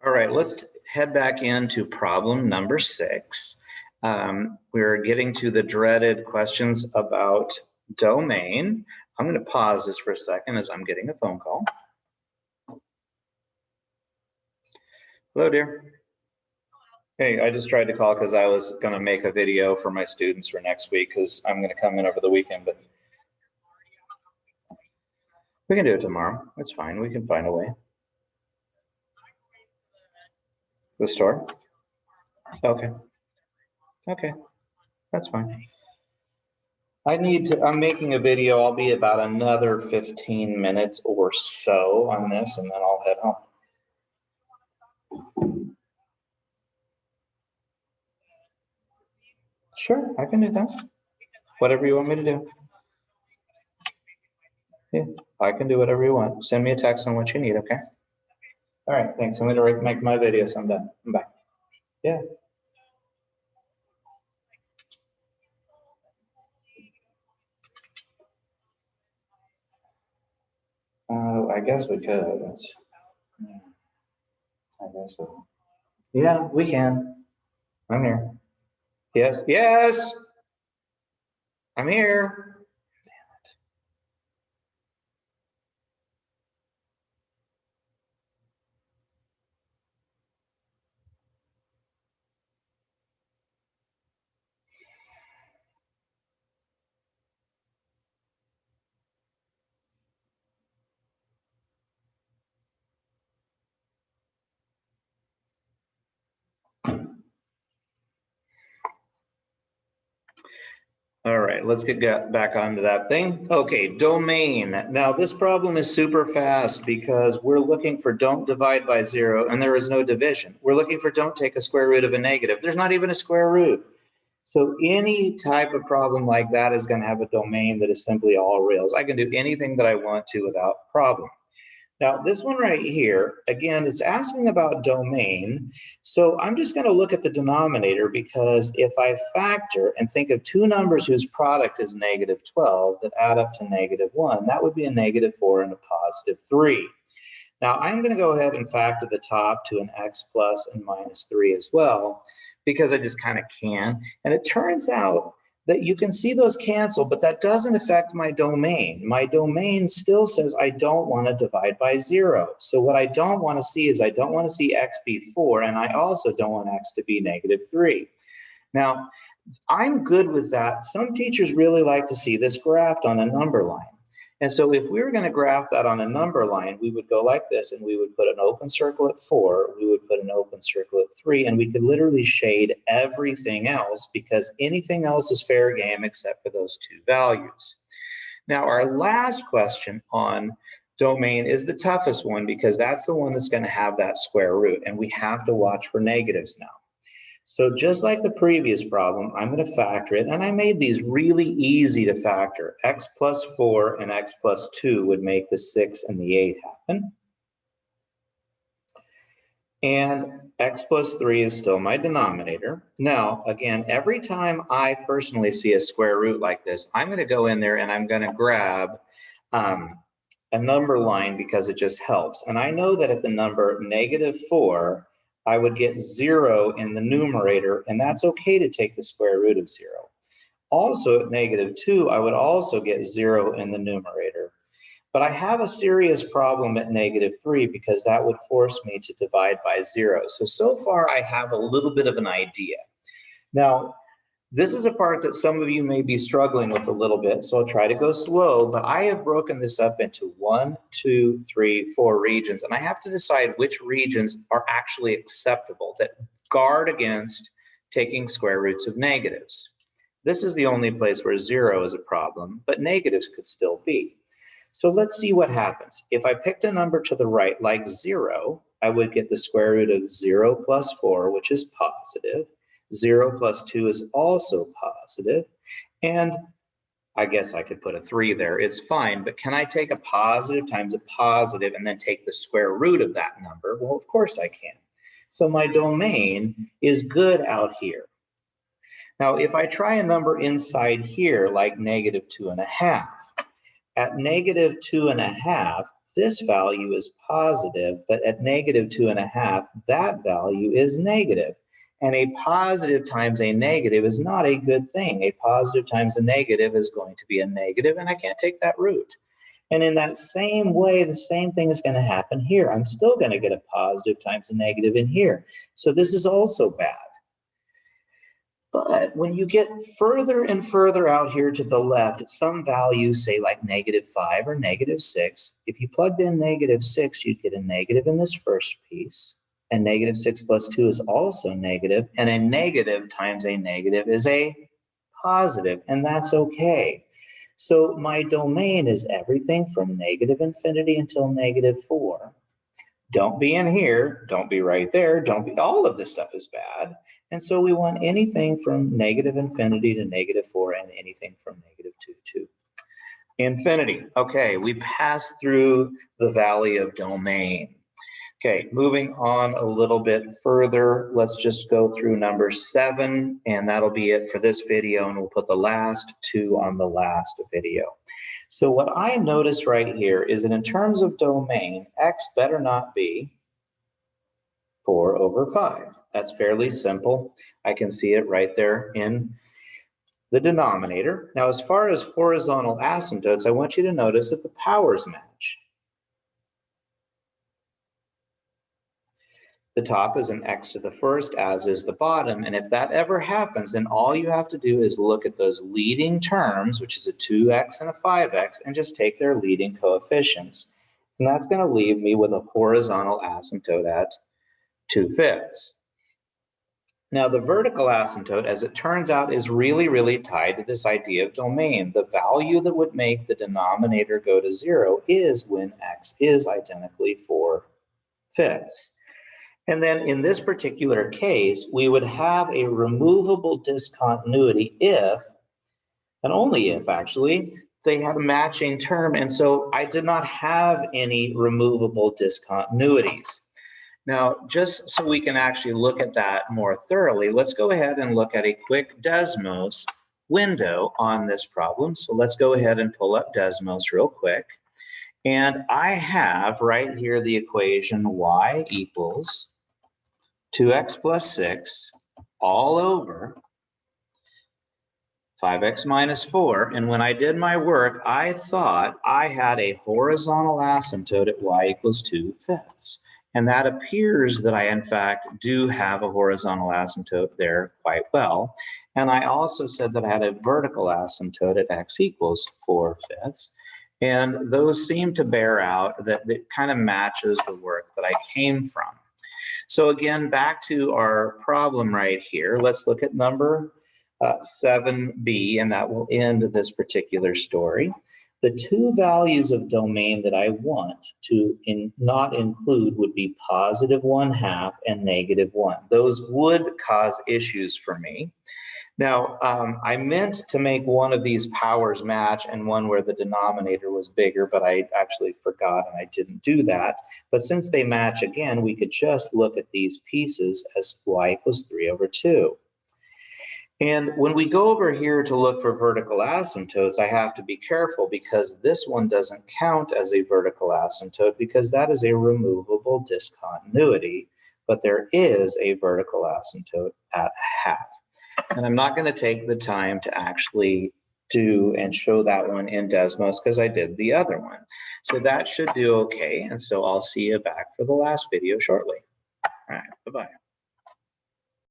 All right, let's head back into problem number 6. We're getting to the dreaded questions about domain. I'm going to pause this for a second as I'm getting a phone call. Hello, dear. Hey, I just tried to call because I was going to make a video for my students for next week because I'm going to come in over the weekend, but we can do it tomorrow. It's fine. We can find a way. The store? Okay. Okay. That's fine. I'm making a video. I'll be about another 15 minutes or so on this, and then I'll head home. Sure, I can do that. Whatever you want me to do. Yeah, I can do whatever you want. Send me a text on what you need, okay? All right, thanks. I'm going to make my video, so I'm done. Bye. Yeah. I guess we could. I guess so. Yeah, we can. I'm here. Yes, yes. I'm here. All right, let's get back onto that thing. Okay, domain. Now this problem is super fast because we're looking for don't divide by 0 and there is no division. We're looking for don't take a square root of a negative. There's not even a square root. So any type of problem like that is going to have a domain that is simply all reals. I can do anything that I want to without problem. Now, this one right here, again, it's asking about domain. So I'm just going to look at the denominator because if I factor and think of two numbers whose product is -12 that add up to -1, that would be a -4 and a +3. Now, I'm going to go ahead and factor the top to an x plus and -3 as well because I just kind of can. And it turns out that you can see those cancel, but that doesn't affect my domain. My domain still says I don't want to divide by 0. So what I don't want to see is I don't want to see x be 4, and I also don't want x to be -3. Now, I'm good with that. Some teachers really like to see this graphed on a number line. And so if we were going to graph that on a number line, we would go like this, and we would put an open circle at 4, we would put an open circle at 3, and we could literally shade everything else because anything else is fair game except for those two values. Now, our last question on domain is the toughest one because that's the one that's going to have that square root, and we have to watch for negatives now. So just like the previous problem, I'm going to factor it, and I made these really easy to factor. X plus 4 and x plus 2 would make the 6 and the 8 happen. And x plus 3 is still my denominator. Now, again, every time I personally see a square root like this, I'm going to go in there and I'm going to grab a number line because it just helps. And I know that at the number -4, I would get 0 in the numerator, and that's okay to take the square root of 0. Also at -2, I would also get 0 in the numerator. But I have a serious problem at -3 because that would force me to divide by 0. So far I have a little bit of an idea. Now, this is a part that some of you may be struggling with a little bit, so I'll try to go slow, but I have broken this up into 1, 2, 3, 4 regions, and I have to decide which regions are actually acceptable that guard against taking square roots of negatives. This is the only place where 0 is a problem, but negatives could still be. So let's see what happens. If I picked a number to the right, like 0, I would get the square root of 0 plus 4, which is positive. 0 plus 2 is also positive, and I guess I could put a 3 there. It's fine, but can I take a positive times a positive and then take the square root of that number? Well, of course I can. So my domain is good out here. Now, if I try a number inside here, like -2.5, at -2.5, this value is positive, but at -2.5, that value is negative. And a positive times a negative is not a good thing. A positive times a negative is going to be a negative, and I can't take that root. And in that same way, the same thing is going to happen here. I'm still going to get a positive times a negative in here. So this is also bad. But when you get further and further out here to the left, at some value, say like -5 or -6, if you plugged in -6, you'd get a negative in this first piece. And -6 plus 2 is also negative. And a negative times a negative is a positive, and that's okay. So my domain is everything from -infinity until -4. Don't be in here, don't be right there, don't be, all of this stuff is bad. And so we want anything from -infinity to -4 and anything from -2 to infinity. Okay, we passed through the valley of domain. Okay, moving on a little bit further, let's just go through number 7, and that'll be it for this video, and we'll put the last 2 on the last video. So what I notice right here is that in terms of domain, x better not be 4/5. That's fairly simple. I can see it right there in the denominator. Now, as far as horizontal asymptotes, I want you to notice that the powers match. The top is an x to the first, as is the bottom. And if that ever happens, then all you have to do is look at those leading terms, which is a 2x and a 5x, and just take their leading coefficients. And that's going to leave me with a horizontal asymptote at 2/5. Now, the vertical asymptote, as it turns out, is really, really tied to this idea of domain. The value that would make the denominator go to 0 is when x is identically 4/5. And then in this particular case, we would have a removable discontinuity if, and only if actually, they had a matching term. And so I did not have any removable discontinuities. Now, just so we can actually look at that more thoroughly, let's go ahead and look at a quick Desmos window on this problem. So let's go ahead and pull up Desmos real quick. And I have right here the equation y equals 2x plus 6 all over 5x minus 4. And when I did my work, I thought I had a horizontal asymptote at y equals 2/5. And that appears that I, in fact, do have a horizontal asymptote there quite well. And I also said that I had a vertical asymptote at x equals 4/5. And those seem to bear out that it kind of matches the work that I came from. So again, back to our problem right here. Let's look at number 7b, and that will end this particular story. The 2 values of domain that I want to not include would be +1/2 and -1. Those would cause issues for me. Now, I meant to make one of these powers match and one where the denominator was bigger, but I actually forgot and I didn't do that. But since they match again, we could just look at these pieces as y equals 3/2. And when we go over here to look for vertical asymptotes, I have to be careful because this one doesn't count as a vertical asymptote because that is a removable discontinuity, but there is a vertical asymptote at 1/2. And I'm not going to take the time to actually do and show that one in Desmos because I did the other one. So that should do okay. And so I'll see you back for the last video shortly. All right, bye-bye.